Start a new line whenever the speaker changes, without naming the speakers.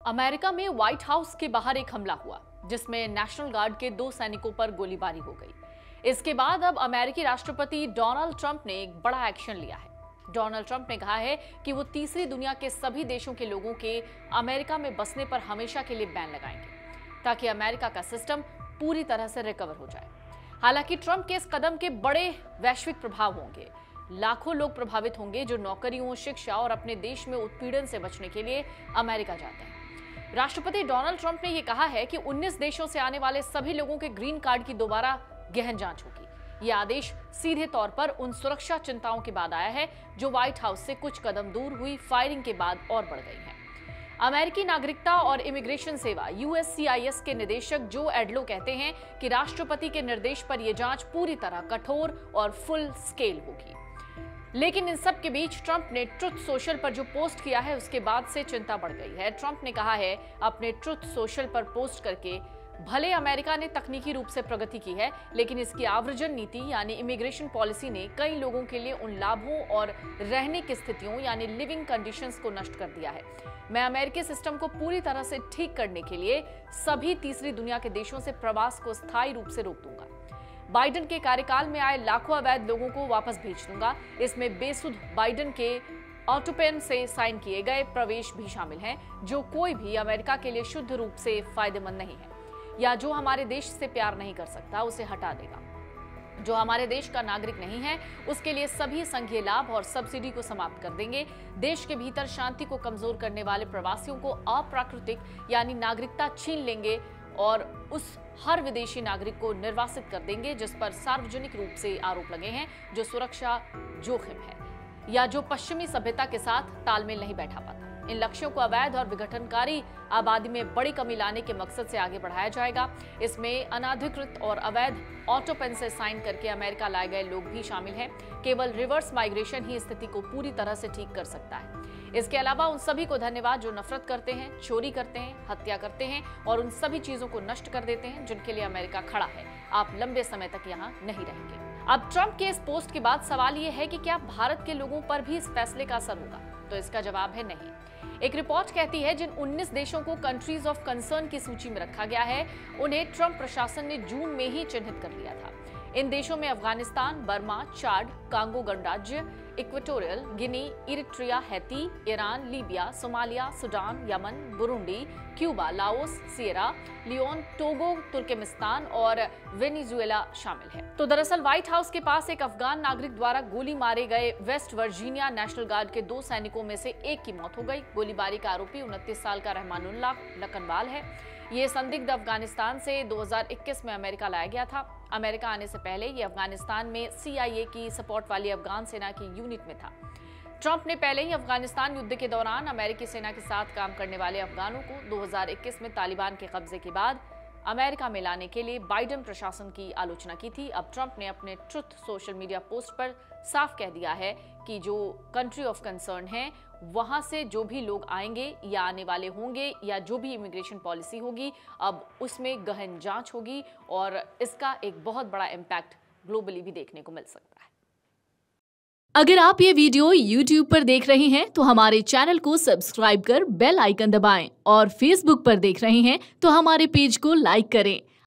America में white house के बाहर एक हमला हुआ जिसमें नेशनल गार्ड के 2 सैनिकों पर गोलीबारी हो गई। इसके बाद अब अमेरिकी राष्ट्रपति डोनाल्ड ट्रंप ने एक बड़ा एक्शन लिया है। डोनाल्ड ट्रंप ने कहा है कि वो तीसरी दुनिया के सभी देशों के लोगों के अमेरिका में बसने पर हमेशा के लिए बैन लगाएंगे ताकि अमेरिका का सिस्टम पूरी तरह से रिकवर हो जाए। हालांकि ट्रंप के इस कदम के बड़े वैश्विक प्रभाव होंगे। लाखों लोग प्रभावित होंगे जो नौकरियों, शिक्षा और अपने देश में उत्पीड़न से बचने के लिए अमेरिका जाते हैं। राष्ट्रपति डोनाल्ड ट्रंप ने यह कहा है कि 19 देशों से आने वाले सभी लोगों के ग्रीन कार्ड की दोबारा गहन जांच होगी। यह आदेश सीधे तौर पर उन सुरक्षा चिंताओं के बाद आया है जो व्हाइट हाउस से कुछ कदम दूर हुई फायरिंग के बाद और बढ़ गई हैं। अमेरिकी नागरिकता और इमिग्रेशन सेवा USCIS के निदेशक जो एडलो कहते हैं कि राष्ट्रपति के निर्देश पर यह जांच पूरी तरह कठोर और फुल स्केल होगी। लेकिन इन सब के बीच ट्रंप ने ट्रुथ सोशल पर जो पोस्ट किया है उसके बाद से चिंता बढ़ गई है। ट्रंप ने कहा है अपने ट्रुथ सोशल पर पोस्ट करके, भले अमेरिका ने तकनीकी रूप से प्रगति की है, लेकिन इसकी आव्रजन नीति यानी इमिग्रेशन पॉलिसी ने कई लोगों के लिए उन लाभों और रहने की स्थितियों यानी लिविंग कंडीशंस को नष्ट कर दिया है। मैं अमेरिकी सिस्टम को पूरी तरह से ठीक करने के लिए सभी तीसरी दुनिया के देशों से प्रवास को स्थायी रूप से रोक दूंगा। बाइडेन के कार्यकाल में आए लाखों अवैध लोगों को वापस भेज दूंगा। इसमें बेसुध बाइडेन के ऑटोपेन से साइन किए गए प्रवेश भी शामिल हैं, जो कोई भी अमेरिका के लिए शुद्ध रूप से फायदेमंद नहीं है या जो हमारे देश से प्यार नहीं कर सकता उसे हटा देगा। जो हमारे देश का नागरिक नहीं है उसके लिए सभी संघीय लाभ और सब्सिडी को समाप्त कर देंगे। देश के भीतर शांति को कमजोर करने वाले प्रवासियों को अप्राकृतिक यानी नागरिकता छीन लेंगे और उस हर विदेशी नागरिक को निर्वासित कर देंगे जिस पर सार्वजनिक रूप से आरोप लगे हैं, जो सुरक्षा जोखिम है या जो पश्चिमी सभ्यता के साथ तालमेल नहीं बैठा पाता। इन लक्ष्यों को अवैध और विघटनकारी आबादी में बड़ी कमी लाने के मकसद से आगे बढ़ाया जाएगा। इसमें अनाधिकृत और अवैध ऑटोपेन से साइन करके अमेरिका लाए गए लोग भी शामिल हैं। केवल रिवर्स माइग्रेशन ही स्थिति को पूरी तरह से ठीक कर सकता है। इसके अलावा उन सभी को धन्यवाद जो नफरत करते हैं, चोरी करते हैं, हत्या करते हैं और उन सभी चीजों को नष्ट कर देते हैं जिनके लिए अमेरिका खड़ा है। आप लंबे समय तक यहाँ नहीं रहेंगे। अब ट्रंप के इस पोस्ट के बाद सवाल यह है कि क्या भारत के लोगों पर भी इस फैसले का असर होगा? तो इसका जवाब है नहीं। एक रिपोर्ट कहती है जिन 19 देशों को कंट्रीज ऑफ कंसर्न की सूची में रखा गया है उन्हें ट्रंप प्रशासन ने जून में ही चिन्हित कर लिया था। इन देशों में अफगानिस्तान, बर्मा, चाड, कांगो गणराज्य, Equatorial Guinea, Eritrea, Haiti, Iran, Libya, Somalia, Sudan, Yemen, Burundi, Cuba, Laos, Sierra Leone, Togo, Turkmenistan और वेनेजुएला शामिल है। तो दरअसल व्हाइट हाउस के पास एक अफगान नागरिक द्वारा गोली मारे गए वेस्ट वर्जीनिया नेशनल गार्ड के 2 सैनिकों में से एक की मौत हो गई। गोलीबारी का आरोपी 29 साल का रहमानुल्लाह लखनवाल है। ये संदिग्ध अफगानिस्तान से 2021 में अमेरिका लाया गया था। अमेरिका आने से पहले ये अफगानिस्तान में CIA की सपोर्ट वाली अफगान सेना की यूनिट में था। ट्रंप ने पहले ही अफगानिस्तान युद्ध के दौरान अमेरिकी सेना के साथ काम करने वाले अफगानों को 2021 में तालिबान के कब्जे के बाद अमेरिका में लाने के लिए बाइडेन प्रशासन की आलोचना की थी। अब ट्रंप ने अपने ट्रुथ सोशल मीडिया पोस्ट पर साफ कह दिया है कि जो कंट्री ऑफ कंसर्न है वहां से जो भी लोग आएंगे या आने वाले होंगे या जो भी इमिग्रेशन पॉलिसी होगी अब उसमें गहन जांच होगी और इसका एक बहुत बड़ा इम्पैक्ट ग्लोबली भी देखने को मिल सकता है।
अगर आप ये वीडियो YouTube पर देख रहे हैं तो हमारे चैनल को सब्सक्राइब कर बेल आइकन दबाएं और Facebook पर देख रहे हैं तो हमारे पेज को लाइक करें।